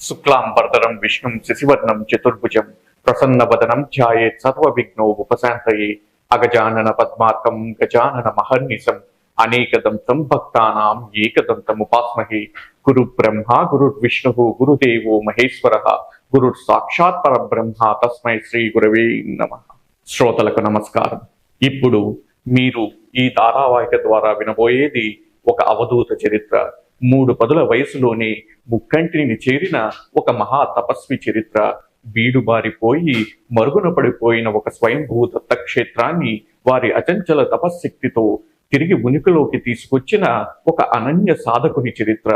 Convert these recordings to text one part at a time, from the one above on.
శుక్లాంబరధరం విష్ణుం శశివర్ణం చతుర్భుజం ప్రసన్నవదనం ధ్యాయేత్ సర్వవిఘ్నోపశాంతయే అగజానన పద్మార్కం గజానన మహర్నిశం అనేకదంతం భక్తానాం ఏకదంతముపాస్మహే గురు బ్రహ్మ గురుర్విష్ణు గురుదేవో మహేశ్వర గురుర్ సాక్షాత్ పరబ్రహ్మ తస్మై శ్రీ గురవే నమః. శ్రోతలకు నమస్కారం. ఇప్పుడు మీరు ఈ ధారావాహిక ద్వారా వినబోయేది ఒక అవధూత చరిత్ర. 3 పదుల వయసులోనే ముక్కంటిని చేరిన ఒక మహా తపస్వి చరిత్ర. బీడుబారిపోయి మరుగున పడిపోయిన ఒక స్వయంభూ దత్తక్షేత్రాన్ని వారి అచంచల తపశ్శక్తితో తిరిగి ఉనికిలోకి తీసుకొచ్చిన ఒక అనన్య సాధకుని చరిత్ర.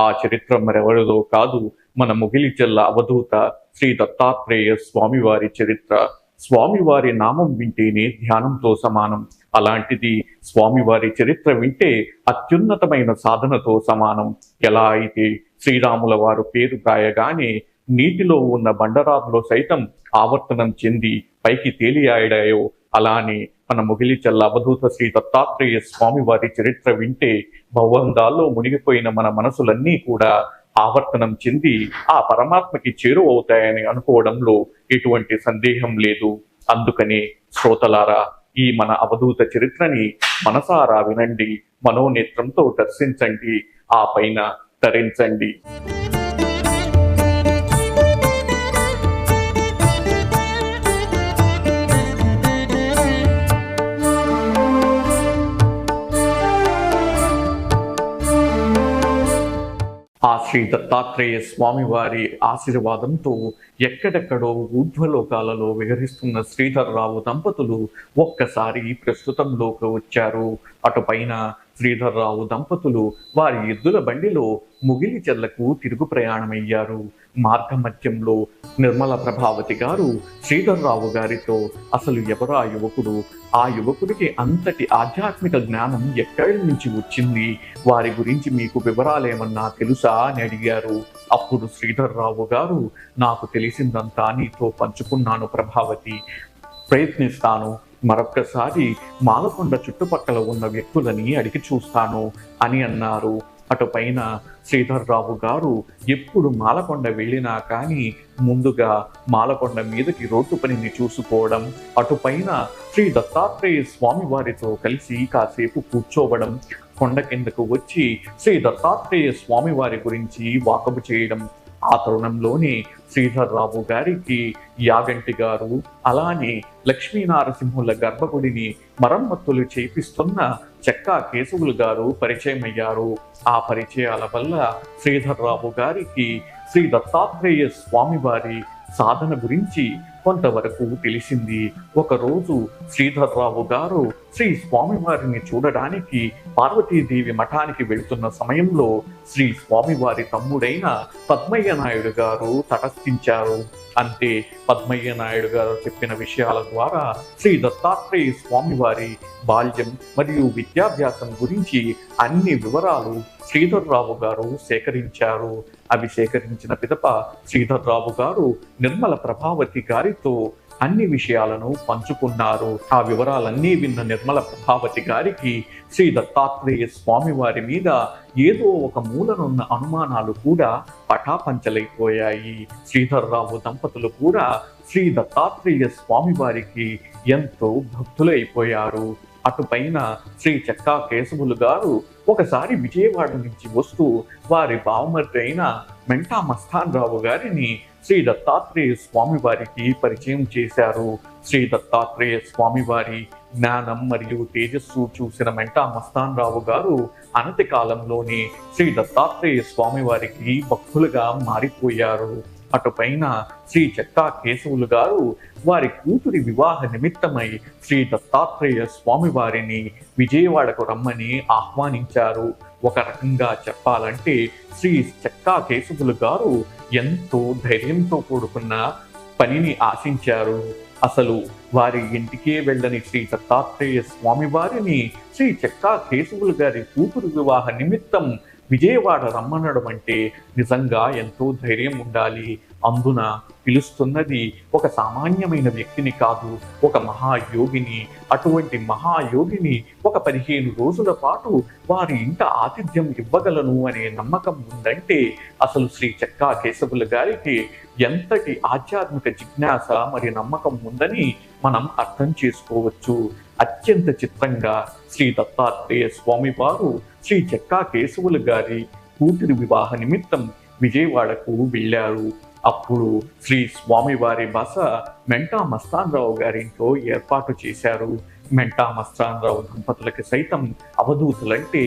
ఆ చరిత్ర మరెవరిదో కాదు, మన ముగిలిచెల్ల అవధూత శ్రీ దత్తాత్రేయ స్వామివారి చరిత్ర. స్వామివారి నామం వింటేనే ధ్యానంతో సమానం. అలాంటిది స్వామివారి చరిత్ర వింటే అత్యున్నతమైన సాధనతో సమానం. ఎలా అయితే శ్రీరాముల వారు పేరు రాయగానే నీటిలో ఉన్న బండరాల్లో సైతం ఆవర్తనం చెంది పైకి తేలియాడాయో, అలానే మన ముగిలిచెల్ల అవధూత శ్రీ దత్తాత్రేయ స్వామివారి చరిత్ర వింటే భవందాల్లో మునిగిపోయిన మన మనసులన్నీ కూడా ఆవర్తనం చెంది ఆ పరమాత్మకి చేరువవుతాయని అనుకోవడంలో ఎటువంటి సందేహం లేదు. అందుకనే శ్రోతలారా, ఈ మన అవధూత చరిత్రని మనసారా వినండి, మనోనేత్రంతో దర్శించండి, ఆ పైన తరించండి. ఆ శ్రీ దత్తాత్రేయ స్వామివారి ఆశీర్వాదంతో ఎక్కడెక్కడో ఊర్ధ్వలోకాలలో విహరిస్తున్న శ్రీధర్రావు దంపతులు ఒక్కసారి ప్రస్తుతంలోకి వచ్చారు. అటుపైన శ్రీధర్రావు దంపతులు వారి ఎద్దుల బండిలో ముగిలిచెర్లకు తిరుగు ప్రయాణమయ్యారు. మార్గమధ్యంలో నిర్మల ప్రభావతి గారు శ్రీధర్రావు గారితో, అసలు ఎవరు ఆ యువకుడు, ఆ యువకుడికి అంతటి ఆధ్యాత్మిక జ్ఞానం ఎక్కడి నుంచి వచ్చింది, వారి గురించి మీకు వివరాలేమన్నా తెలుసా అని అడిగారు. అప్పుడు శ్రీధర్రావు గారు, నాకు తెలిసిందంతా నీతో పంచుకున్నాను ప్రభావతి, ప్రయత్నిస్తాను, మరొక్కసారి మాలకొండ చుట్టుపక్కల ఉన్న వ్యక్తులని అడిగి చూస్తాను అని అన్నారు. అటుపైన శ్రీధర్రావు గారు ఎప్పుడు మాలకొండ వెళ్ళినా కానీ ముందుగా మాలకొండ మీదకి రోడ్డు పనిని చూసుకోవడం, అటుపైన శ్రీ దత్తాత్రేయ స్వామి వారితో కలిసి కాసేపు కూర్చోవడం, కొండ కిందకు వచ్చి శ్రీ దత్తాత్రేయ స్వామి వారి గురించి వాకబు చేయడం. ఆ తరుణంలోనే శ్రీధర్రావు గారికి యాగంటి గారు, అలానే లక్ష్మీనారసింహుల గర్భగుడిని మరమ్మతులు చేపిస్తున్న చెక్కా కేశవులు గారు పరిచయం అయ్యారు. ఆ పరిచయాల వల్ల శ్రీధర్రావు గారికి శ్రీ దత్తాత్రేయ స్వామివారి సాధన గురించి కొంతవరకు తెలిసింది. ఒకరోజు శ్రీధర్రావు గారు శ్రీ స్వామివారిని చూడడానికి పార్వతీదేవి మఠానికి వెళుతున్న సమయంలో శ్రీ స్వామివారి తమ్ముడైన పద్మయ్య నాయుడు గారు తటస్థించారు. అంతే, పద్మయ్య నాయుడు గారు చెప్పిన విషయాల ద్వారా శ్రీ దత్తాత్రేయ స్వామివారి బాల్యం మరియు విద్యాభ్యాసం గురించి అన్ని వివరాలు శ్రీధర్రావు గారు సేకరించారు. అవి సేకరించిన పిదప శ్రీధర్రావు గారు నిర్మల ప్రభావతి గారితో అన్ని విషయాలను పంచుకున్నారు. ఆ వివరాలన్నీ విన్న నిర్మల ప్రభావతి గారికి శ్రీ దత్తాత్రేయ స్వామి వారి మీద ఏదో ఒక మూలనున్న అనుమానాలు కూడా పటాపంచలైపోయాయి. శ్రీధర్రావు దంపతులు కూడా శ్రీ దత్తాత్రేయ స్వామి వారికి ఎంతో భక్తులైపోయారు. అటుపైన శ్రీ చెక్కా కేశవులు గారు ఒకసారి విజయవాడ నుంచి వస్తూ వారి బావమర్ది అయిన మెంటా మస్తాన్ రావు గారిని శ్రీ దత్తాత్రేయ స్వామి వారికి పరిచయం చేశారు. శ్రీ దత్తాత్రేయ స్వామి వారి జ్ఞానం మరియు తేజస్సు చూసిన మెంటా మస్తాన్ రావు గారు అనతి కాలంలోనే శ్రీ దత్తాత్రేయ స్వామి వారికి భక్తులుగా మారిపోయారు. అటుపైన శ్రీ చెక్కా కేశవులు గారు వారి కూతురి వివాహ నిమిత్తమై శ్రీ దత్తాత్రేయ స్వామి వారిని విజయవాడకు రమ్మని ఆహ్వానించారు. ఒక రకంగా చెప్పాలంటే శ్రీ చెక్కా కేశవులు గారు ఎంతో ధైర్యంతో కూడుకున్న పనిని ఆశించారు. అసలు వారి ఇంటికే వెళ్ళని శ్రీ దత్తాత్రేయ స్వామి వారిని శ్రీ చెక్కా కేశవులు గారి కూతురు వివాహ నిమిత్తం విజయవాడ రమ్మనడం అంటే నిజంగా ఎంతో ధైర్యం ఉండాలి. అందున పిలుస్తున్నది ఒక సామాన్యమైన వ్యక్తిని కాదు, ఒక మహాయోగిని. అటువంటి మహాయోగిని ఒక 15 రోజుల పాటు వారి ఇంట ఆతిథ్యం ఇవ్వగలను అనే నమ్మకం ఉందంటే అసలు శ్రీ చెక్కా కేశవులు గారికి ఎంతటి ఆధ్యాత్మిక జిజ్ఞాస మరి నమ్మకం ఉందని మనం అర్థం చేసుకోవచ్చు. అత్యంత చిత్రంగా శ్రీ దత్తాత్రేయ స్వామి వారు శ్రీ చెక్కా కేశవులు గారి కూతురి వివాహ నిమిత్తం విజయవాడకు వెళ్ళారు. అప్పుడు శ్రీ స్వామివారి బస మెంటా మస్తానరావు గారింట్లో ఏర్పాటు చేశారు. మెంటా మస్తానరావు దంపతులకి సైతం అవధూతులంటే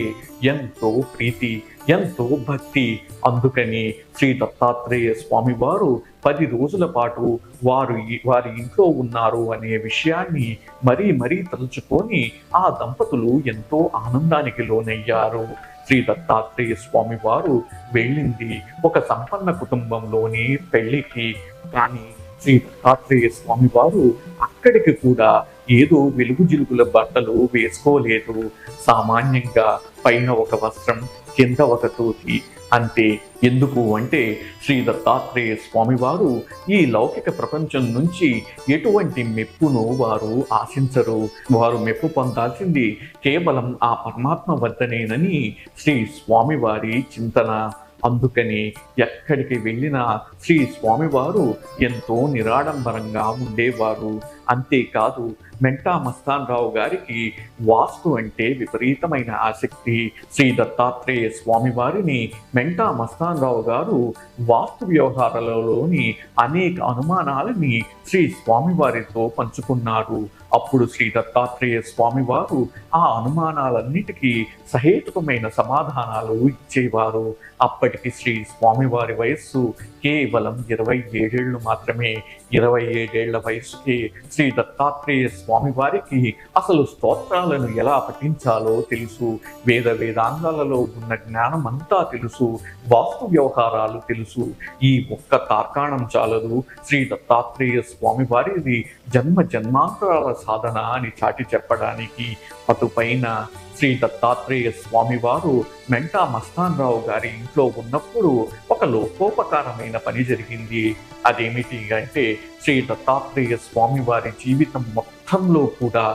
ఎంతో ప్రీతి, ఎంతో భక్తి. అందుకని శ్రీ దత్తాత్రేయ స్వామి వారు 10 రోజుల పాటు వారి ఇంట్లో ఉన్నారు అనే విషయాన్ని మరీ తలుచుకొని ఆ దంపతులు ఎంతో ఆనందానికి లోనయ్యారు. శ్రీ దత్తాత్రేయ స్వామి వారు వెళ్ళింది ఒక సంపన్న కుటుంబంలోని పెళ్లికి. కానీ శ్రీ దత్తాత్రేయ స్వామి వారు అక్కడికి కూడా ఏదో వెలుగు జిలుగుల బట్టలు వేసుకోలేదు. సామాన్యంగా పైన ఒక వస్త్రం, కింద ఒక తోటి అంతే. ఎందుకు అంటే శ్రీ దత్తాత్రేయ స్వామి వారు ఈ లౌకిక ప్రపంచం నుంచి ఎటువంటి మెప్పును వారు ఆశించరు. వారు మెప్పు పొందాల్సింది కేవలం ఆ పరమాత్మ వద్దనేనని శ్రీ స్వామివారి చింతన. అందుకని ఎక్కడికి వెళ్ళినా శ్రీ స్వామివారు ఎంతో నిరాడంబరంగా ఉండేవారు. అంతేకాదు మెంటా మస్తానరావు గారికి వాస్తు అంటే విపరీతమైన ఆసక్తి. శ్రీ దత్తాత్రేయ స్వామి వారిని మెంటా మస్తానరావు గారు వాస్తు వ్యవహారాలలోని అనేక అనుమానాలని శ్రీ స్వామివారితో పంచుకున్నారు. అప్పుడు శ్రీ దత్తాత్రేయ స్వామి వారు ఆ అనుమానాలన్నిటికీ సహేతుకమైన సమాధానాలు ఇచ్చేవారు. అప్పటికి శ్రీ స్వామివారి వయస్సు కేవలం 27 ఏళ్ళు మాత్రమే. 27 ఏళ్ల వయసుకి శ్రీ దత్తాత్రేయ స్వామి వారికి అసలు స్తోత్రాలను ఎలా పఠించాలో తెలుసు, వేదాంగాలలో ఉన్న జ్ఞానం అంతా తెలుసు, వాస్తు వ్యవహారాలు తెలుసు. ఈ ఒక్క తార్కాణం చాలదు శ్రీ దత్తాత్రేయ స్వామి వారిది జన్మాంతరాల సాధన అని చాటి చెప్పడానికి. అటుపైన శ్రీ దత్తాత్రేయ స్వామి వారు మెంటా మస్తానరావు గారి ఇంట్లో ఉన్నప్పుడు ఒక లోకోపకారమైన పని జరిగింది. అదేమిటి అంటే శ్రీ దత్తాత్రేయ స్వామి వారి జీవితం మొత్తంలో కూడా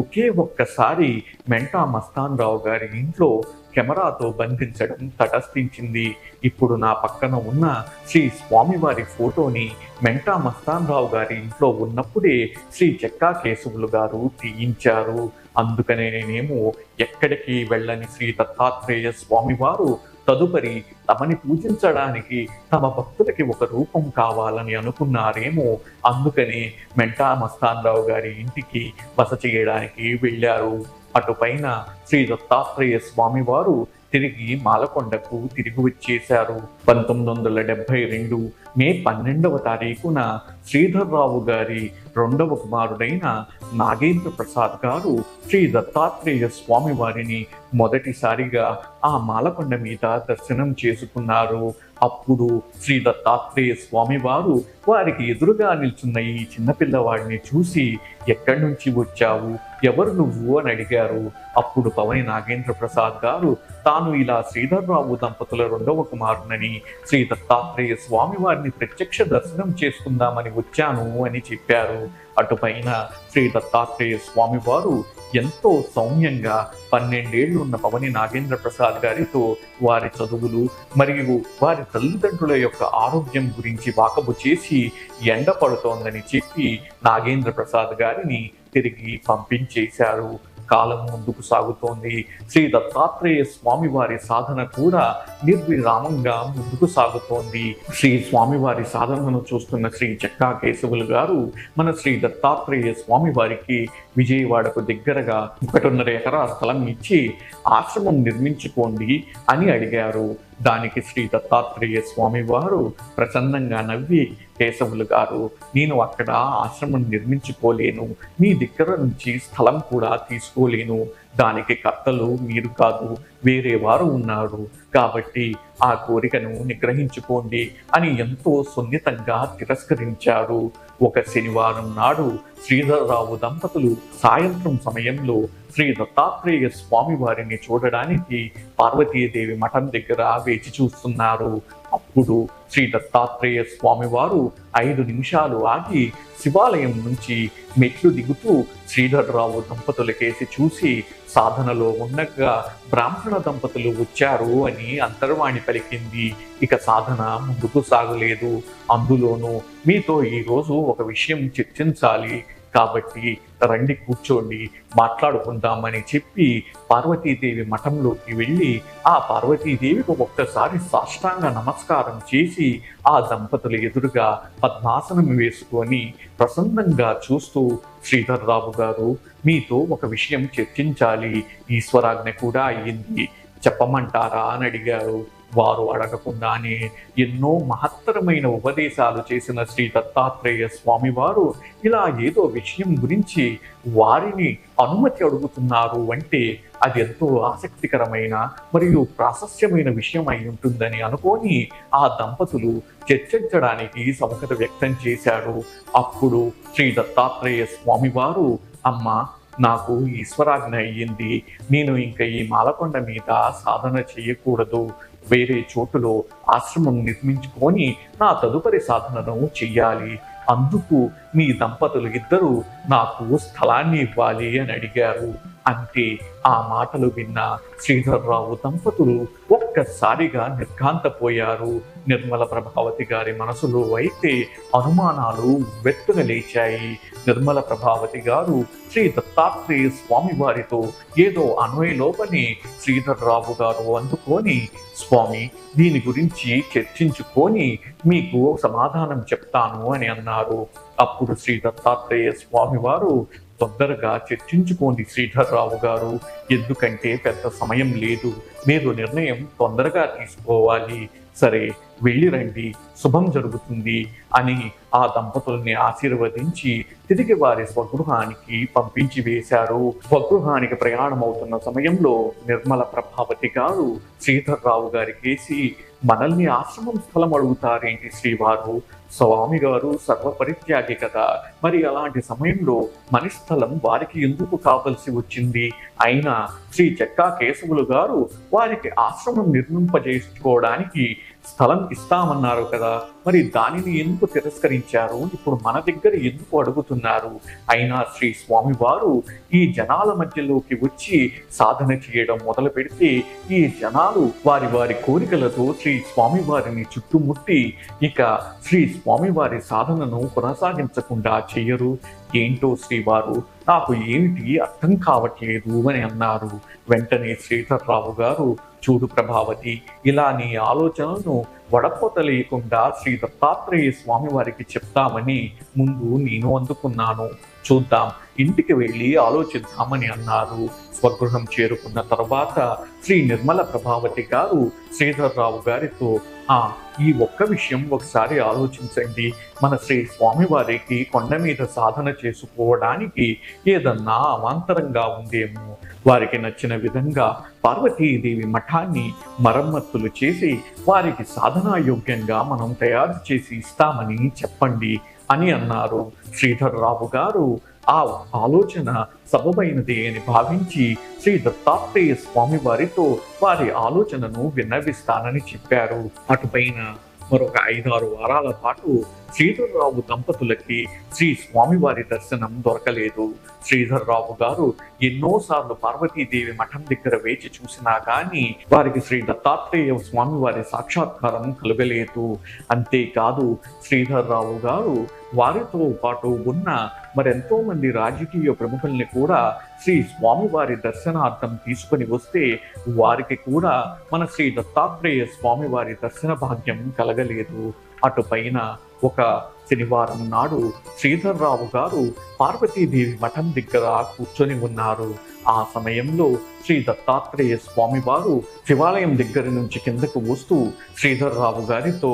ఒకే ఒక్కసారి మెంటా మస్తానరావు గారి ఇంట్లో కెమెరాతో బంధించడం తటస్థించింది. ఇప్పుడు నా పక్కన ఉన్న శ్రీ స్వామివారి ఫోటోని మెంటా మస్తానరావు గారి ఇంట్లో ఉన్నప్పుడే శ్రీ చెక్కా కేశవులు గారు తీయించారు. అందుకనే నేనేమో ఎక్కడికి వెళ్ళని శ్రీ దత్తాత్రేయ స్వామి వారు తదుపరి తమని పూజించడానికి తమ భక్తులకి ఒక రూపం కావాలని అనుకున్నారేమో. అందుకనే మెంటా మస్తానరావు గారి ఇంటికి బస చేయడానికి వెళ్ళారు. అటుపైన శ్రీ దత్తాత్రేయ స్వామి వారు తిరిగి మాలకొండకు తిరిగి వచ్చేశారు. 1972 మే 12వ తారీఖున శ్రీధర్రావు గారి 2వ కుమారుడైన నాగేంద్ర ప్రసాద్ గారు శ్రీ దత్తాత్రేయ స్వామి వారిని మొదటిసారిగా ఆ మాలకొండ మీద దర్శనం చేసుకున్నారు. అప్పుడు శ్రీ దత్తాత్రేయ స్వామి వారు వారికి ఎదురుగా నిల్చున్న ఈ చిన్నపిల్లవాడిని చూసి ఎక్కడి నుంచి వచ్చావు, ఎవరు నువ్వు అని అడిగారు. అప్పుడు పవని నాగేంద్ర ప్రసాద్ గారు తాను ఇలా శ్రీధర్రావు దంపతుల 2వ కుమారునని శ్రీ దత్తాత్రేయ స్వామి వారిని ప్రత్యక్ష దర్శనం చేసుకుందామని వచ్చాను అని చెప్పారు. అటుపైన శ్రీ దత్తాత్రేయ స్వామి వారు ఎంతో సౌమ్యంగా 12 ఏళ్లు ఉన్న పవని నాగేంద్ర ప్రసాద్ గారితో వారి చదువులు మరియు వారి తల్లిదండ్రుల యొక్క ఆరోగ్యం గురించి వాకబు చేసి ఎండ పడుతోందని చెప్పి నాగేంద్ర ప్రసాద్ గారిని తిరిగి పంపించేశారు. కాలం ముందుకు సాగుతోంది. శ్రీ దత్తాత్రేయ స్వామి వారి సాధన కూడా నిర్విరామంగా ముందుకు సాగుతోంది. శ్రీ స్వామివారి సాధనను చూస్తున్న శ్రీ చెక్కా కేశవులు గారు మన శ్రీ దత్తాత్రేయ స్వామి వారికి విజయవాడకు దగ్గరగా 1.5 ఎకరా స్థలం ఇచ్చి ఆశ్రమం నిర్మించుకోండి అని అడిగారు. దానికి శ్రీ దత్తాత్రేయ స్వామి వారు ప్రసన్నంగా నవ్వి, కేశవులు గారు, నేను అక్కడ ఆశ్రమం నిర్మించుకోలేను, మీ దగ్గర నుంచి స్థలం కూడా తీసుకోలేను, దానికి కర్తలు మీరు కాదు, వేరే వారు ఉన్నారు. కాబట్టి ఆ కోరికను నిగ్రహించుకోండి అని ఎంతో సున్నితంగా తిరస్కరించారు. ఒక శనివారం నాడు శ్రీధర్రావు దంపతులు సాయంత్రం సమయంలో శ్రీ దత్తాత్రేయ స్వామి వారిని చూడడానికి పార్వతీదేవి మఠం దగ్గర వేచి చూస్తున్నారు. అప్పుడు శ్రీ దత్తాత్రేయ స్వామి వారు 5 నిమిషాలు ఆగి శివాలయం నుంచి మెట్లు దిగుతూ శ్రీధర్రావు దంపతులకేసి చూసి సాధనలో ఉండగా బ్రాహ్మణ దంపతులు వచ్చారు అని అంతర్వాణి పలికింది. ఇక సాధన ముందుకు సాగలేదు. అందులోనూ మీతో ఈరోజు ఒక విషయం చర్చించాలి, కాబట్టి రండి కూర్చోండి మాట్లాడుకుందామని చెప్పి పార్వతీదేవి మఠంలోకి వెళ్ళి ఆ పార్వతీదేవికి ఒక్కసారి సాష్టాంగ నమస్కారం చేసి ఆ దంపతుల ఎదురుగా పద్మాసనం వేసుకొని ప్రసన్నంగా చూస్తూ, శ్రీధర్రావు గారు, మీతో ఒక విషయం చర్చించాలి, ఈశ్వరాజ్ఞ కూడా అయ్యింది, చెప్పమంటారా అని అడిగారు. వారు అడగకుండానే ఎన్నో మహత్తరమైన ఉపదేశాలు చేసిన శ్రీ దత్తాత్రేయ స్వామి వారు ఇలా ఏదో విషయం గురించి వారిని అనుమతి అడుగుతున్నారు అంటే అది ఎంతో ఆసక్తికరమైన మరియు ప్రాశస్యమైన విషయం అయి ఉంటుందని అనుకొని ఆ దంపతులు చర్చించడానికి సముఖత వ్యక్తం చేశాడు. అప్పుడు శ్రీ దత్తాత్రేయ స్వామి వారు, అమ్మ, నాకు ఈశ్వరాజ్ఞ అయ్యింది, నేను ఇంకా ఈ మాలకొండ మీద సాధన చేయకూడదు, వేరే చోటులో ఆశ్రమం నిర్మించుకొని నా తదుపరి సాధనను చెయ్యాలి, అందుకు మీ దంపతులు ఇద్దరూ నాకు స్థలాన్ని ఇవ్వాలి అని అడిగారు. అంటే ఆ మాటలు విన్న శ్రీధర్రావు దంపతులు ఒక్కసారిగా నిర్ఘాంతపోయారు. నిర్మల ప్రభావతి గారి మనసులో అయితే అనుమానాలు వెత్తున లేచాయి. నిర్మల ప్రభావతి గారు శ్రీ దత్తాత్రేయ స్వామి వారితో ఏదో అన్వయలోపని శ్రీధర్రావు గారు అందుకొని, స్వామి, దీని గురించి చర్చించుకొని మీకు సమాధానం చెప్తాను అని అన్నారు. అప్పుడు శ్రీ దత్తాత్రేయ స్వామి వారు, తొందరగా చర్చించుకోండి శ్రీధర్రావు గారు, ఎందుకంటే పెద్ద సమయం లేదు, మీరు నిర్ణయం తొందరగా తీసుకోవాలి, సరే వెళ్ళి రండి, శుభం జరుగుతుంది అని ఆ దంపతుల్ని ఆశీర్వదించి తిరిగి వారి స్వగృహానికి పంపించి వేశారు. స్వగృహానికి ప్రయాణం అవుతున్న సమయంలో నిర్మల ప్రభావతి గారు శ్రీధర్రావు గారికేసి, మనల్ని ఆశ్రమం స్థలం అడుగుతారేంటి శ్రీవారు, స్వామి గారు సర్వపరిత్యాగి కదా, మరి అలాంటి సమయంలో మన స్థలం వారికి ఎందుకు కావలసి వచ్చింది, అయినా శ్రీ చెక్కా కేశవులు గారు వారికి ఆశ్రమం నిర్మింపజేసుకోవడానికి స్థలం ఇస్తామన్నారు కదా, మరి దానిని ఎందుకు తిరస్కరించారు, ఇప్పుడు మన దగ్గర ఎందుకు అడుగుతున్నారు, అయినా శ్రీ స్వామి వారు ఈ జనాల మధ్యలోకి వచ్చి సాధన చేయడం మొదలు పెడితే ఈ జనాలు వారి వారి కోరికలతో శ్రీ స్వామి వారిని చుట్టుముట్టి ఇక శ్రీ స్వామివారి సాధనను కొనసాగించకుండా చెయ్యరు, ఏంటో శ్రీవారు, నాకు ఏమిటి అర్థం కావట్లేదు అని అన్నారు. వెంటనే శ్రీధర్రావు గారు, చూడు ప్రభావతి, ఇలా నీ ఆలోచనలను వడపోతలేయకుండా శ్రీ దత్తాత్రేయ స్వామి వారికి చెప్తామని ముందు నేను అందుకున్నాను, చూద్దాం, ఇంటికి వెళ్ళి ఆలోచిద్దామని అన్నారు. స్వగృహం చేరుకున్న తర్వాత శ్రీ నిర్మల ప్రభావతి గారు శ్రీధర్రావు గారితో, ఈ ఒక్క విషయం ఒకసారి ఆలోచించండి, మన శ్రీ స్వామివారికి కొండ మీద సాధన చేసుకోవడానికి ఏదన్నా అవాంతరంగా ఉందేమో, వారికి నచ్చిన విధంగా పార్వతీదేవి మఠాన్ని మరమ్మతులు చేసి వారికి సాధనాయోగ్యంగా మనం తయారు చేసి ఇస్తామని చెప్పండి అని అన్నారు. శ్రీధర్రావు గారు ఆ ఆలోచన సబబైనది అని భావించి శ్రీ దత్తాత్రేయ స్వామి వారితో వారి ఆలోచనను విన్నవిస్తానని చెప్పారు. అటుపైన మరొక 5-6 వారాల పాటు శ్రీధర్రావు దంపతులకి శ్రీ స్వామివారి దర్శనం దొరకలేదు. శ్రీధర్రావు గారు ఎన్నోసార్లు పార్వతీదేవి మఠం దగ్గర వేచి చూసినా కానీ వారికి శ్రీ దత్తాత్రేయ స్వామివారి సాక్షాత్కారం కలగలేదు. అంతేకాదు శ్రీధర్రావు గారు వారితో పాటు ఉన్న మరెంతో మంది రాజకీయ ప్రముఖుల్ని కూడా శ్రీ స్వామివారి దర్శనార్థం తీసుకుని వస్తే వారికి కూడా మన శ్రీ దత్తాత్రేయ స్వామివారి దర్శన భాగ్యం కలగలేదు. అటుపైన ఒక శనివారం నాడు శ్రీధర్రావు గారు పార్వతీదేవి మఠం దగ్గర కూర్చొని ఉన్నారు. ఆ సమయంలో శ్రీ దత్తాత్రేయ స్వామి వారు శివాలయం దగ్గర నుంచి కిందకు వస్తూ శ్రీధర్రావు గారితో,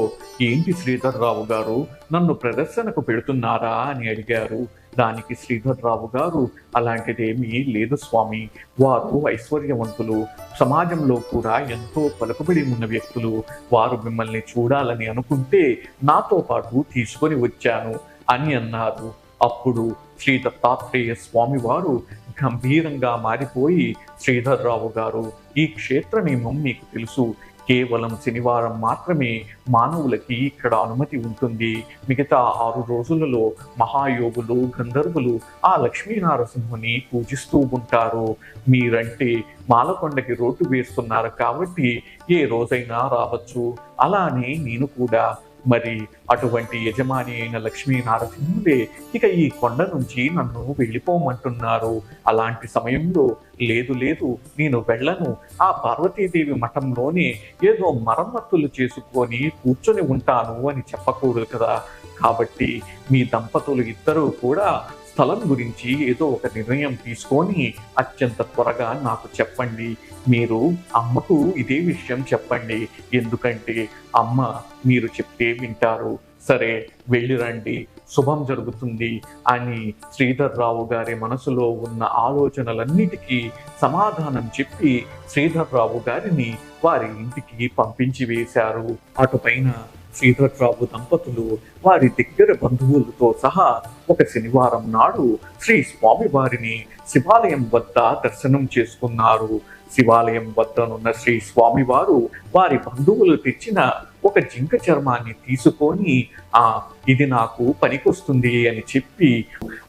ఏంటి శ్రీధర్రావు గారు, నన్ను ప్రదర్శనకు పెడుతున్నారా అని అడిగారు. దానికి శ్రీధర్రావు గారు, అలాంటిదేమీ లేదు స్వామి, వారు ఐశ్వర్యవంతులు, సమాజంలో కూడా ఎంతో పలుకుబడి ఉన్న వ్యక్తులు, వారు మిమ్మల్ని చూడాలని అనుకుంటే నాతో పాటు తీసుకొని వచ్చాను అని అన్నారు. అప్పుడు శ్రీ దత్తాత్రేయ స్వామి వారు గంభీరంగా మారిపోయి, శ్రీధర్రావు గారు, ఈ క్షేత్ర నియమం మీకు తెలుసు, కేవలం శనివారం మాత్రమే మానవులకి ఇక్కడ అనుమతి ఉంటుంది. మిగతా 6 రోజులలో మహాయోగులు, గంధర్వులు ఆ లక్ష్మీనారసింహుని పూజిస్తూ ఉంటారు. మీరంటే మాలకొండకి రోడ్డు వేస్తున్నారు కాబట్టి ఏ రోజైనా రావచ్చు. అలానే నేను కూడా. మరి అటువంటి యజమాని అయిన లక్ష్మీనారసింహులే ఇక ఈ కొండ నుంచి నన్ను వెళ్ళిపోమంటున్నారు. అలాంటి సమయంలో లేదు లేదు, నేను వెళ్ళను, ఆ పార్వతీదేవి మఠంలోనే ఏదో మరమ్మతులు చేసుకొని కూర్చొని ఉంటాను అని చెప్పకూడదు కదా. కాబట్టి మీ దంపతులు ఇద్దరూ కూడా స్థలం గురించి ఏదో ఒక నిర్ణయం తీసుకొని అత్యంత త్వరగా నాకు చెప్పండి. మీరు అమ్మకు ఇదే విషయం చెప్పండి, ఎందుకంటే అమ్మ మీరు చెప్తే వింటారు. సరే వెళ్ళిరండి, శుభం జరుగుతుంది అని శ్రీధర్రావు గారి మనసులో ఉన్న ఆలోచనలన్నిటికీ సమాధానం చెప్పి శ్రీధర్రావు గారిని వారి ఇంటికి పంపించి వేశారు. అటుపైన శ్రీధర్రావు దంపతులు వారి దగ్గర బంధువులతో సహా ఒక శనివారం నాడు శ్రీ స్వామి వారిని శివాలయం వద్ద దర్శనం చేసుకున్నారు. శివాలయం వద్దనున్న శ్రీ స్వామివారు వారి బంధువులు తెచ్చిన ఒక జింక చర్మాన్ని తీసుకొని ఇది నాకు పనికొస్తుంది అని చెప్పి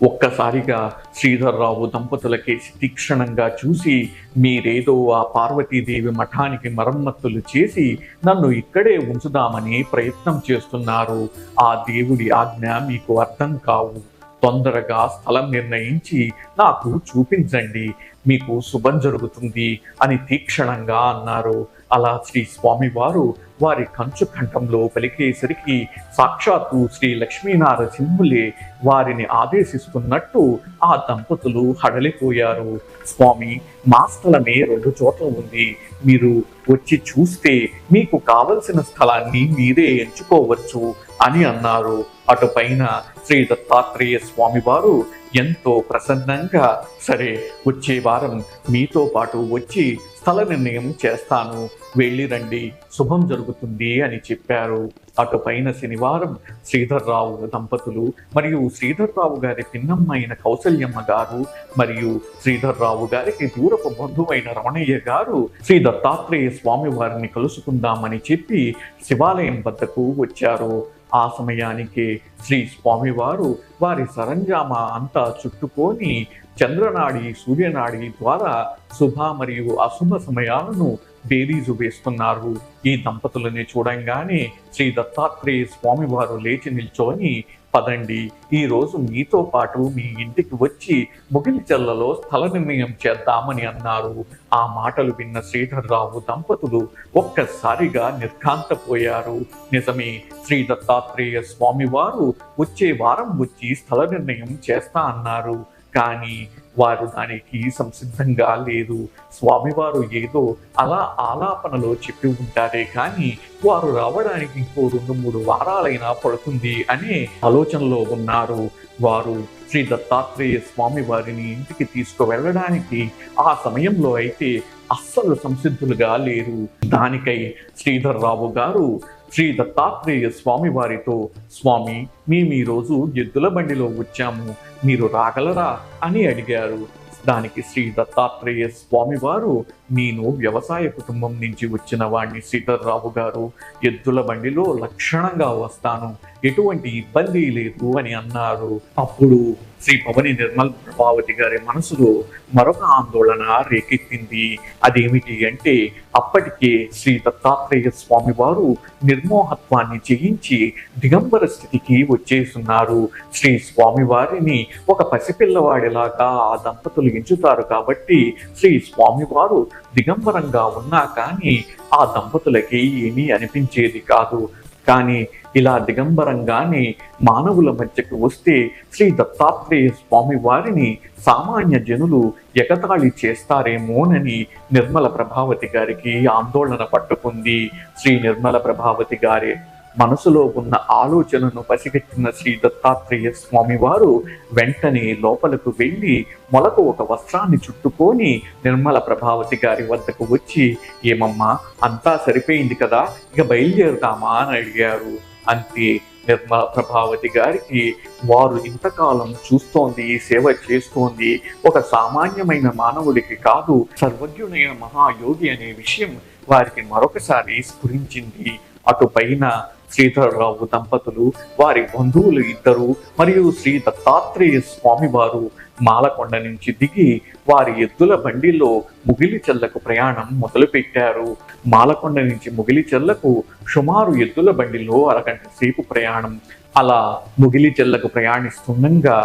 ఒక్కసారిగా శ్రీధర్రావు దంపతులకి తీక్షణంగా చూసి, మీరేదో ఆ పార్వతీదేవి మఠానికి మరమ్మతులు చేసి నన్ను ఇక్కడే ఉంచుదామని ప్రయత్నం చేస్తున్నారు. ఆ దేవుడి ఆజ్ఞ మీకు అర్థం కావు. తొందరగా స్థలం నిర్ణయించి నాకు చూపించండి, మీకు శుభం జరుగుతుంది అని తీక్షణంగా అన్నారు. అలా శ్రీ స్వామివారు వారి కంచు కంఠంలో పలికేసరికి సాక్షాత్తు శ్రీ లక్ష్మీనారసింహులే వారిని ఆదేశిస్తున్నట్టు ఆ దంపతులు హడలిపోయారు. స్వామి, మా స్థలమే 2 చోట్ల ఉంది, మీరు వచ్చి చూస్తే మీకు కావలసిన స్థలాన్ని మీరే ఎంచుకోవచ్చు అని అన్నారు. అటుపైన శ్రీ దత్తాత్రేయ స్వామి వారు ఎంతో ప్రసన్నంగా, సరే వచ్చే వారం మీతో పాటు వచ్చి స్థల నిర్ణయం చేస్తాను, వెళ్ళిరండి, శుభం జరుగుతుంది అని చెప్పారు. అటుపైన శనివారం శ్రీధర్రావు దంపతులు మరియు శ్రీధర్రావు గారి పిన్నమ్మైన కౌసల్యమ్మ గారు మరియు శ్రీధర్రావు గారికి దూరపు బంధువైన రమణయ్య గారు శ్రీ దత్తాత్రేయ స్వామి వారిని కలుసుకుందామని చెప్పి శివాలయం వద్దకు వచ్చారు. ఆ సమయానికి శ్రీ స్వామివారు వారి సరంజామా అంతా చుట్టుకొని చంద్రనాడి, సూర్యనాడి ద్వారా శుభ మరియు అశుభ సమయాలను బేరీజు వేస్తున్నారు. ఈ దంపతులని చూడంగానే శ్రీ దత్తాత్రేయ స్వామివారు లేచి నిల్చొని, పదండి, ఈ రోజు మీతో పాటు మీ ఇంటికి వచ్చి ముగిలిచెల్లలో స్థల నిర్ణయం చేద్దామని అన్నారు. ఆ మాటలు విన్న శ్రీధర్రావు దంపతులు ఒక్కసారిగా నిర్ఘాంతపోయారు. నిజమే, శ్రీ దత్తాత్రేయ స్వామివారు వచ్చే వారం వచ్చి స్థల నిర్ణయం చేస్తా అన్నారు. కానీ వారు దానికి సంసిద్ధంగా లేదు. స్వామివారు ఏదో అలా ఆలాపనలో చెప్పి ఉంటారే కానీ వారు రావడానికి ఇంకో 2-3 వారాలైనా పడుతుంది అనే ఆలోచనలో ఉన్నారు. వారు శ్రీ దత్తాత్రేయ స్వామి వారిని ఇంటికి తీసుకువెళ్ళడానికి ఆ సమయంలో అయితే అస్సలు సంసిద్ధులుగా లేరు. దానికై శ్రీధర్రావు గారు శ్రీ దత్తాత్రేయ స్వామి వారితో, స్వామి, మేము ఈరోజు ఎద్దుల బండిలో వచ్చాము, మీరు రాగలరా అని అడిగారు. దానికి శ్రీ దత్తాత్రేయ స్వామి వారు, నేను వ్యవసాయ కుటుంబం నుంచి వచ్చిన వాడిని శ్రీధర్రావు గారు, ఎద్దుల బండిలో లక్షణంగా వస్తాను, ఎటువంటి ఇబ్బంది లేదు అని అన్నారు. అప్పుడు శ్రీ పవని నిర్మల్ ప్రభావతి గారి మనసులో మరొక ఆందోళన రేకెత్తింది. అదేమిటి అంటే, అప్పటికే శ్రీ దత్తాత్రేయ స్వామి వారు నిర్మోహత్వాన్ని జయించి దిగంబర స్థితికి వచ్చేస్తున్నారు. శ్రీ స్వామి వారిని ఒక పసిపిల్లవాడిలాగా ఆ దంపతులు ఎంచుతారు కాబట్టి శ్రీ స్వామి వారు దిగంబరంగా ఉన్నా కానీ ఆ దంపతులకి ఏమీ అనిపించేది కాదు. కానీ ఇలా దిగంబరంగానే మానవుల మధ్యకు వస్తే శ్రీ దత్తాత్రేయ స్వామి వారిని సామాన్య జనులు ఎగతాళి చేస్తారేమోనని నిర్మల ప్రభావతి గారికి ఆందోళన పట్టుకుంది. శ్రీ నిర్మల ప్రభావతి గారి మనసులో ఉన్న ఆలోచనను పసిగట్టిన శ్రీ దత్తాత్రేయ స్వామి వారు వెంటనే లోపలకు వెళ్ళి మొలకు ఒక వస్త్రాన్ని చుట్టుకొని నిర్మల ప్రభావతి గారి వద్దకు వచ్చి, ఏమమ్మా అంతా సరిపోయింది కదా, ఇక బయలుదేరుతామా అని అడిగారు. అంతే నిర్మల ప్రభావతి గారికి వారు ఇంతకాలం చూస్తోంది, సేవ చేస్తోంది ఒక సామాన్యమైన మానవుడికి కాదు, సర్వజ్ఞునైన మహాయోగి అనే విషయం వారికి మరొకసారి స్ఫురించింది. అటుపైన శ్రీధరరావు దంపతులు, వారి బంధువులు ఇద్దరు మరియు శ్రీ దత్తాత్రేయ స్వామి వారు మాలకొండ నుంచి దిగి వారి ఎద్దుల బండిలో ముగిలిచెల్లకు ప్రయాణం మొదలుపెట్టారు. మాలకొండ నుంచి ముగిలిచెల్లకు సుమారు ఎద్దుల బండిలో అరగంట సేపు ప్రయాణం. అలా ముగిలిచెల్లకు ప్రయాణిస్తుండగా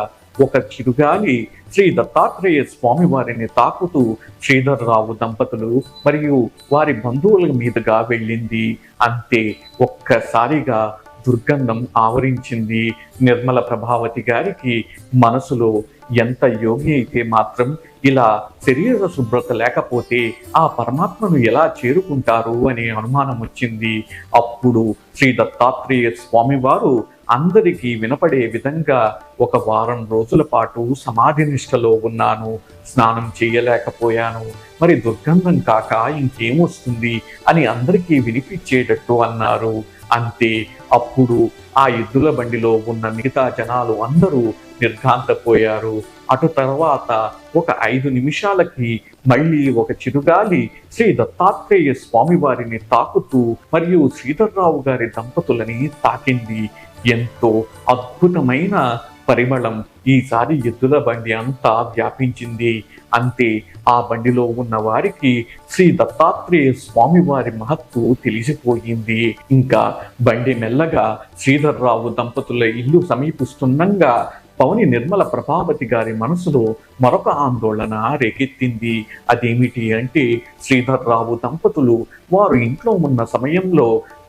ఒక చిరుగాలి శ్రీ దత్తాత్రేయ స్వామి వారిని తాకుతూ శ్రీధరరావు దంపతులు మరియు వారి బంధువుల మీదుగా వెళ్ళింది. అంతే ఒక్కసారిగా దుర్గంధం ఆవరించింది. నిర్మల ప్రభావతి గారికి మనసులో ఎంత యోగి అయితే మాత్రం ఇలా శరీర శుభ్రత లేకపోతే ఆ పరమాత్మను ఎలా చేరుకుంటారు అనే అనుమానం వచ్చింది. అప్పుడు శ్రీ దత్తాత్రేయ స్వామి వారు అందరికీ వినపడే విధంగా ఒక వారం రోజుల పాటు సమాధి నిష్టలో ఉన్నాను, స్నానం చేయలేకపోయాను, మరి దుర్గంధం కాక ఇంకేమొస్తుంది అని అందరికీ వినిపించేటట్టు అన్నారు. అంతే అప్పుడు ఆ ఎద్దుల బండిలో ఉన్న మిగతా జనాలు అందరూ నిర్ఘాంతపోయారు. అటు తర్వాత ఒక 5 నిమిషాలకి మళ్ళీ ఒక చిరుగాలి శ్రీ దత్తాత్రేయ స్వామి వారిని తాకుతూ మరియు శ్రీధర్రావు గారి దంపతులని తాకింది. ఎంతో అద్భుతమైన పరిమళం ఈసారి ఎద్దుల బండి అంతా వ్యాపించింది. అంతే ఆ బండిలో ఉన్న వారికి శ్రీ దత్తాత్రేయ స్వామి వారి మహత్తు తెలిసిపోయింది. ఇంకా బండి మెల్లగా శ్రీధర్రావు దంపతుల ఇల్లు సమీపిస్తుండగా పవని నిర్మల ప్రభావతి గారి మనసులో మరొక ఆందోళన రేకెత్తింది. అదేమిటి అంటే శ్రీధర్రావు దంపతులు వారు ఇంట్లో ఉన్న సమయంలో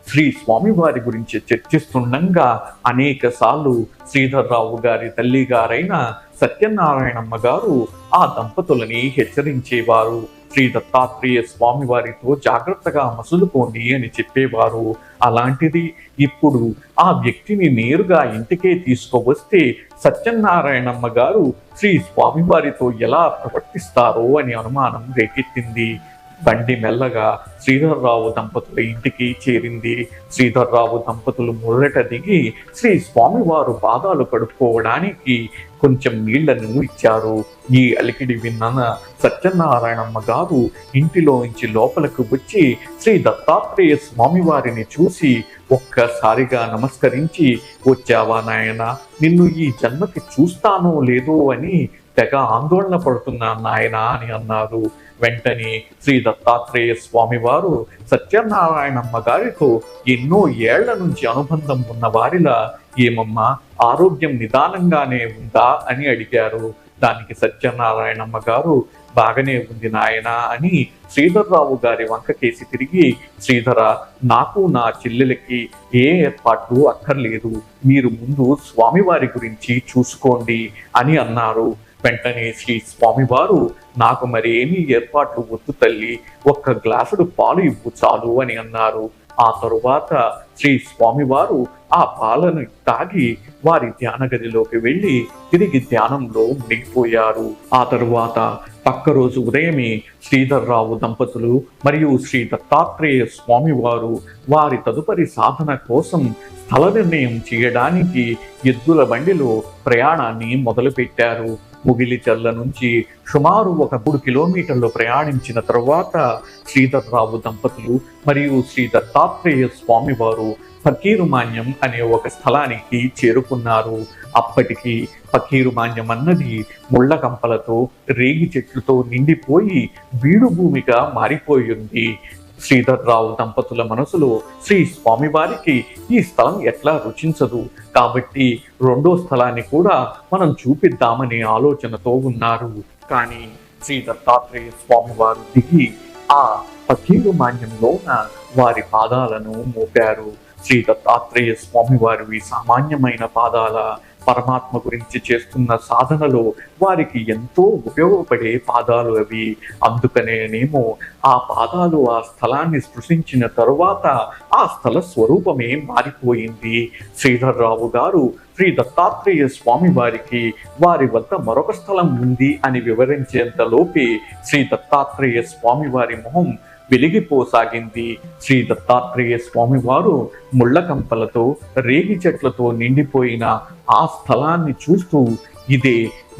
శ్రీ స్వామివారి గురించి చర్చిస్తుండగా అనేక సార్లు శ్రీధర్రావు గారి తల్లి గారైన సత్యనారాయణమ్మ గారు ఆ దంపతులని హెచ్చరించేవారు. శ్రీ దత్తాత్రేయ స్వామి వారితో జాగ్రత్తగా మసులుకోండి అని చెప్పేవారు. అలాంటిది ఇప్పుడు ఆ వ్యక్తిని నేరుగా ఇంటికే తీసుకువస్తే సత్యనారాయణమ్మ గారు శ్రీ స్వామివారితో ఎలా ప్రవర్తిస్తారో అని అనుమానం రేకెత్తింది. బండి మెల్లగా శ్రీధర్రావు దంపతుల ఇంటికి చేరింది. శ్రీధర్రావు దంపతులు మొదట దిగి శ్రీ స్వామివారు పాదాలు కడుక్కోవడానికి కొంచెం నీళ్లను ఇచ్చారు. ఈ అలికిడి విన్న సత్యనారాయణమ్మ గారు ఇంటిలోంచి లోపలకు వచ్చి శ్రీ దత్తాత్రేయ స్వామివారిని చూసి ఒక్కసారిగా నమస్కరించి, వచ్చావా నాయన, నిన్ను ఈ జన్మకి చూస్తానో లేదో అని తెగ ఆందోళన పడుతున్నాను నాయన అని అన్నారు. వెంటనే శ్రీ దత్తాత్రేయ స్వామి వారు సత్యనారాయణమ్మ గారితో ఎన్నో ఏళ్ల నుంచి అనుబంధం ఉన్న వారిలా, ఏమమ్మా ఆరోగ్యం నిదానంగానే ఉందా అని అడిగారు. దానికి సత్యనారాయణమ్మ గారు, బాగానే ఉంది నాయన అని శ్రీధర్రావు గారి వంకకేసి తిరిగి, శ్రీధర, నాకు నా చెల్లెలకి ఏ ఏర్పాట్లు అక్కర్లేదు, మీరు ముందు స్వామివారి గురించి చూసుకోండి అని అన్నారు. వెంటనే శ్రీ స్వామివారు, నాకు మరేమీ ఏర్పాట్లు వద్దు తల్లి, ఒక్క గ్లాసుడు పాలు ఇవ్వు చాలు అని అన్నారు. ఆ తరువాత శ్రీ స్వామివారు ఆ పాలను తాగి వారి ధ్యాన గదిలోకి వెళ్ళి తిరిగి ధ్యానంలో మునిగిపోయారు. ఆ తరువాత పక్క రోజు ఉదయమే శ్రీధర్రావు దంపతులు మరియు శ్రీ దత్తాత్రేయ స్వామి వారు వారి తదుపరి సాధన కోసం స్థల నిర్ణయం చేయడానికి ఎద్దుల బండిలో ప్రయాణాన్ని మొదలుపెట్టారు. ముగిలిచెర్ల నుంచి సుమారు 3 కిలోమీటర్లు ప్రయాణించిన తరువాత శ్రీధర్రావు దంపతులు మరియు శ్రీ దత్తాత్రేయ స్వామి వారు ఫకీరుమాన్యం అనే ఒక స్థలానికి చేరుకున్నారు. అప్పటికి ఫకీరుమాన్యం అన్నది ముళ్ళ కంపలతో, రేగి చెట్లతో నిండిపోయి బీడు భూమిగా మారిపోయింది. శ్రీధర్రావు దంపతుల మనసులో శ్రీ స్వామివారికి ఈ స్థలం ఎట్లా రుచించదు, కాబట్టి 2వ స్థలాన్ని కూడా మనం చూపిద్దామనే ఆలోచనతో ఉన్నారు. కానీ శ్రీ దత్తాత్రేయ స్వామివారు దిగి ఆ ఫకీరుమాన్యంలోన వారి పాదాలను మోపారు. శ్రీ దత్తాత్రేయ స్వామి వారివి సామాన్యమైన పాదాల పరమాత్మ గురించి చేస్తున్న సాధనలో వారికి ఎంతో ఉపయోగపడే పాదాలు అవి. అందుకనేనేమో ఆ పాదాలు ఆ స్థలాన్ని స్పృశించిన తరువాత ఆ స్థల స్వరూపమే మారిపోయింది. శ్రీధర్రావు గారు శ్రీ దత్తాత్రేయ స్వామి వారికి వారి వద్ద మరొక స్థలం ఉంది అని వివరించేంతలోపే శ్రీ దత్తాత్రేయ స్వామి వారి మొహం వెలిగిపోసాగింది. శ్రీ దత్తాత్రేయ స్వామి వారు ముళ్ళ కంపలతో రేగి చెట్లతో నిండిపోయిన ఆ స్థలాన్ని చూస్తూ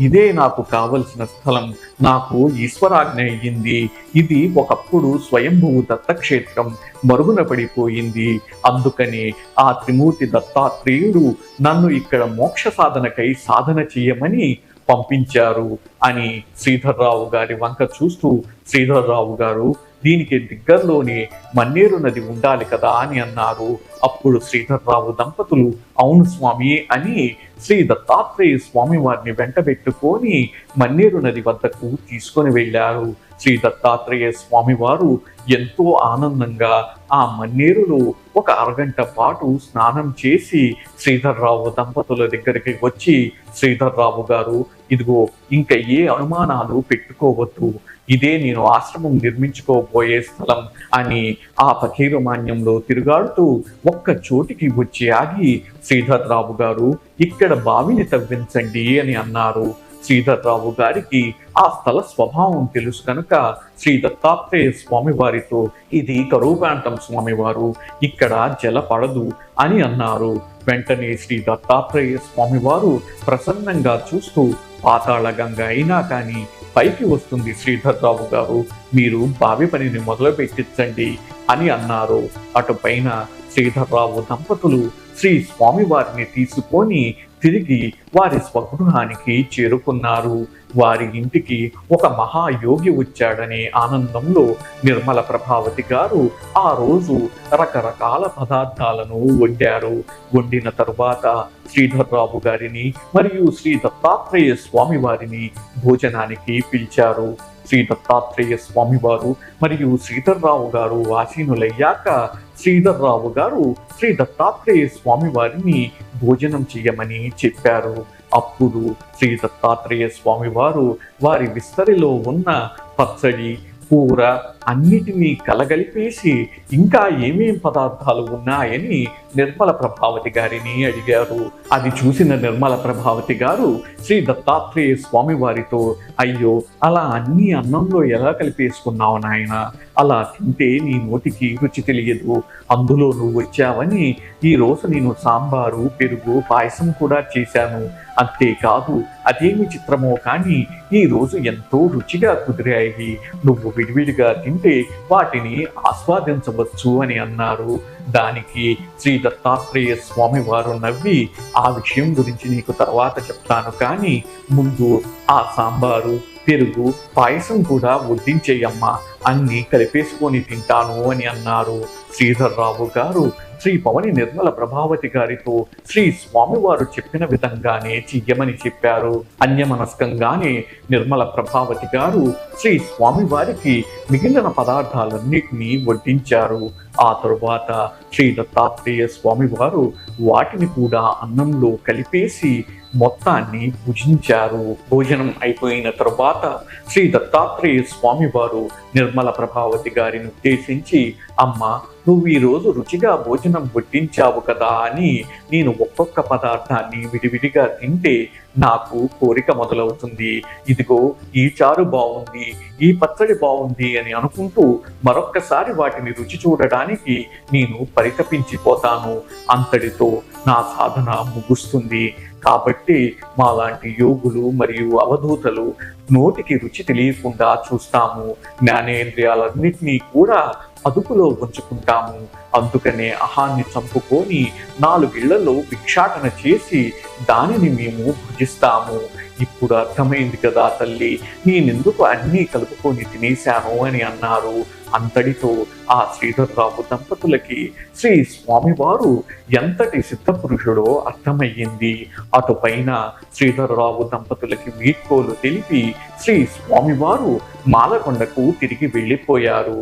ఇదే నాకు కావలసిన స్థలం, నాకు ఈశ్వరాజ్ఞ అయ్యింది. ఇది ఒకప్పుడు స్వయంభువు దత్తక్షేత్రం మరుగున పడిపోయింది. అందుకని ఆ త్రిమూర్తి దత్తాత్రేయుడు నన్ను ఇక్కడ మోక్ష సాధనకై సాధన చేయమని పంపించారు అని శ్రీధర్రావు గారి వంక చూస్తూ, శ్రీధర్రావు గారు దీనికి దగ్గరలోనే మన్నేరు నది ఉండాలి కదా అని అన్నారు. అప్పుడు శ్రీధర్రావు దంపతులు అవును స్వామి అని శ్రీ దత్తాత్రేయ స్వామి వారిని వెంటబెట్టుకొని మన్నేరు నది వద్దకు తీసుకొని వెళ్ళారు. శ్రీ దత్తాత్రేయ స్వామి వారు ఎంతో ఆనందంగా ఆ మన్నేరులో ఒక అరగంట పాటు స్నానం చేసి శ్రీధర్రావు దంపతుల దగ్గరికి వచ్చి, శ్రీధర్రావు గారు ఇదిగో ఇంకా ఏ అనుమానాలు పెట్టుకోవద్దు, ఇదే నేను ఆశ్రమం నిర్మించుకోబోయే స్థలం అని ఆ ఫకీరమాన్యంలో తిరుగాడుతూ ఒక్క చోటికి వచ్చి ఆగి, శ్రీధర్రావు గారు ఇక్కడ బావిని తవ్వించండి అని అన్నారు. శ్రీధర్రావు గారికి ఆ స్థల స్వభావం తెలుసు కనుక శ్రీ దత్తాత్రేయ స్వామి వారితో ఇది కరువు ప్రాంతం స్వామివారు, ఇక్కడ జల పడదు అని అన్నారు. వెంటనే శ్రీ దత్తాత్రేయ స్వామి వారు ప్రసన్నంగా చూస్తూ పాతాళ గంగ అయినా కానీ పైకి వస్తుంది శ్రీధర్రావు గారు, మీరు బావి పనిని మొదలు పెట్టించండి అని అన్నారు. అటు పైన శ్రీధర్రావు దంపతులు శ్రీ స్వామి వారిని తీసుకొని తిరిగి వారి స్వగృహానికి చేరుకున్నారు. వారి ఇంటికి ఒక మహాయోగి వచ్చాడనే ఆనందంలో నిర్మల ప్రభావతి గారు ఆ రోజు రకరకాల పదార్థాలను వండారు. వండిన తరువాత శ్రీధర్రావు గారిని మరియు శ్రీ దత్తాత్రేయ స్వామి వారిని భోజనానికి పిలిచారు. శ్రీ దత్తాత్రేయ స్వామి వారు మరియు శ్రీధర్రావు గారు ఆసీనులయ్యాక శ్రీధర్రావు గారు శ్రీ దత్తాత్రేయ స్వామి వారిని భోజనం చేయమని చెప్పారు. అప్పుడు శ్రీ దత్తాత్రేయ స్వామి వారు వారి విస్తరిలో ఉన్న పచ్చడి కూర అన్నిటినీ కలగలిపేసి ఇంకా ఏమేం పదార్థాలు ఉన్నాయని నిర్మల ప్రభావతి గారిని అడిగారు. అది చూసిన నిర్మల ప్రభావతి గారు శ్రీ దత్తాత్రేయ స్వామి వారితో అయ్యో అలా అన్ని అన్నంలో ఎలా కలిపేసుకున్నావు నాయన, అలా తింటే నీ నోటికి రుచి తెలియదు, అందులో నువ్వు వచ్చావని ఈ రోజు నేను సాంబారు పెరుగు పాయసం కూడా చేశాను, అంతేకాదు అదేమి చిత్రమో కానీ ఈ రోజు ఎంతో రుచిగా కుదిరాయి, నువ్వు విడివిడిగా తింటే వాటిని ఆస్వాదించవచ్చు అని అన్నారు. దానికి శ్రీ దత్తాత్రేయ స్వామి వారు నవ్వి ఆ విషయం గురించి నీకు తర్వాత చెప్తాను, కానీ ముందు ఆ సాంబారు పెరుగు పాయసం కూడా వడ్డించేయమ్మా, అన్ని కలిపేసుకొని తింటాను అని అన్నారు. శ్రీధర్రావు గారు శ్రీ పవని నిర్మల ప్రభావతి గారితో శ్రీ స్వామివారు చెప్పిన విధంగానే చెయ్యమని చెప్పారు. అన్యమనస్కంగానే నిర్మల ప్రభావతి గారు శ్రీ స్వామివారికి మిగిలిన పదార్థాలన్నిటినీ వడ్డించారు. ఆ తరువాత శ్రీ దత్తాత్రేయ స్వామి వారు వాటిని కూడా అన్నంలో కలిపేసి మొత్తాన్ని భుజించారు. భోజనం అయిపోయిన తరువాత శ్రీ దత్తాత్రేయ స్వామి వారు నిర్మల ప్రభావతి గారిని ఉద్దేశించి, అమ్మ నువ్వు ఈరోజు రుచిగా భోజనం వడ్డించావు కదా అని నేను ఒక్కొక్క పదార్థాన్ని విడివిడిగా తింటే నాకు కోరిక మొదలవుతుంది. ఇదిగో ఈ చారు బాగుంది, ఈ పచ్చడి బాగుంది అని అనుకుంటూ మరొక్కసారి వాటిని రుచి చూడడానికి నేను పరితపించిపోతాను. అంతటితో నా సాధన ముగుస్తుంది. కాబట్టి మాలాంటి యోగులు మరియు అవధూతలు నోటికి రుచి తెలియకుండా చూస్తాము, జ్ఞానేంద్రియాలన్నింటినీ కూడా అదుపులో ఉంచుకుంటాము. అందుకనే అహాన్ని చంపుకొని 4 ఇళ్లలో భిక్షాటన చేసి దానిని మేము భుజిస్తాము. ఇప్పుడు అర్థమైంది కదా తల్లి, నేనెందుకు అన్నీ కలుపుకొని తినేశాను అని అన్నారు. అంతటితో ఆ శ్రీధర్రావు దంపతులకి శ్రీ స్వామివారు ఎంతటి సిద్ధపురుషుడో అర్థమయ్యింది. అటు పైన శ్రీధర్రావు దంపతులకి వీడ్కోలు తెలిపి శ్రీ స్వామివారు మాలకొండకు తిరిగి వెళ్ళిపోయారు.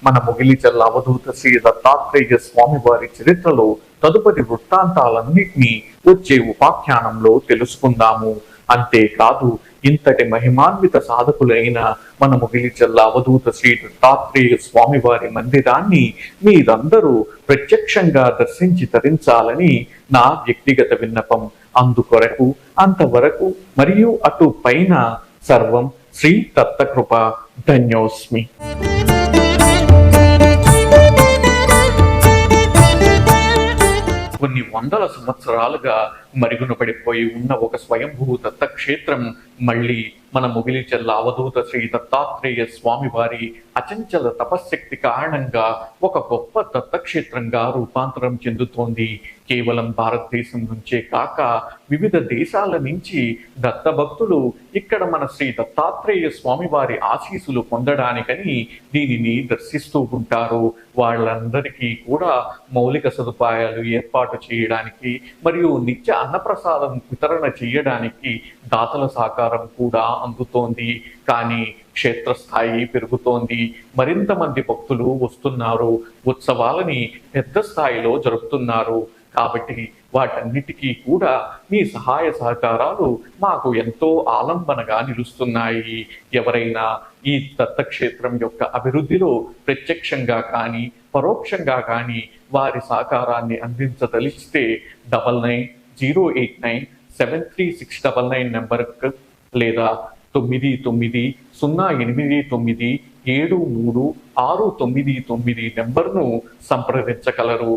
మన ముగిలిచల్ల అవధూత శ్రీ దత్తాత్రేయ స్వామి వారి చరిత్రలో తదుపరి వృత్తాంతాలన్నింటినీ వచ్చే ఉపాఖ్యానంలో తెలుసుకుందాము. అంతేకాదు ఇంతటి మహిమాన్విత సాధకులైన మన ముగిలిచల్ల అవధూత శ్రీ దత్తాత్రేయ స్వామి వారి మందిరాన్ని మీరందరూ ప్రత్యక్షంగా దర్శించి తరించాలని నా వ్యక్తిగత విన్నపం. అందుకొరకు అంతవరకు మరియు అటు పైన సర్వం శ్రీ దత్తకృప. ధన్యోస్మి. కొన్ని వందల సంవత్సరాలుగా మరుగున పడిపోయి ఉన్న ఒక స్వయంభూ దత్తక్షేత్రం మళ్ళీ మన ముగిలిచల్ల అవధూత శ్రీ దత్తాత్రేయ స్వామి వారి అచంచల తపశ్శక్తి కారణంగా ఒక గొప్ప దత్తక్షేత్రంగా రూపాంతరం చెందుతోంది. కేవలం భారతదేశం నుంచే కాక వివిధ దేశాల నుంచి దత్తభక్తులు ఇక్కడ మన శ్రీ దత్తాత్రేయ స్వామి వారి ఆశీస్సులు పొందడానికని దీనిని దర్శిస్తూ ఉంటారు. వాళ్ళందరికీ కూడా మౌలిక సదుపాయాలు ఏర్పాటు చేయడానికి మరియు నిత్య అన్నప్రసాదం వితరణ చేయడానికి దాతల సహకారం కూడా అందుతోంది. కానీ క్షేత్రస్థాయి పెరుగుతోంది. మరింత మంది భక్తులు వస్తున్నారు. ఉత్సవాలని పెద్ద స్థాయిలో జరుపుతున్నారు. కాబట్టి వాటన్నిటికీ కూడా మీ సహాయ సహకారాలు మాకు ఎంతో ఆలంబనగా నిలుస్తున్నాయి. ఎవరైనా ఈ దత్తక్షేత్రం యొక్క అభివృద్ధిలో ప్రత్యక్షంగా కానీ పరోక్షంగా కానీ వారి సహకారాన్ని అందించదలిస్తే 9908973699 నెంబర్కు లేదా 9908973699 నెంబర్ను సంప్రదించగలరు.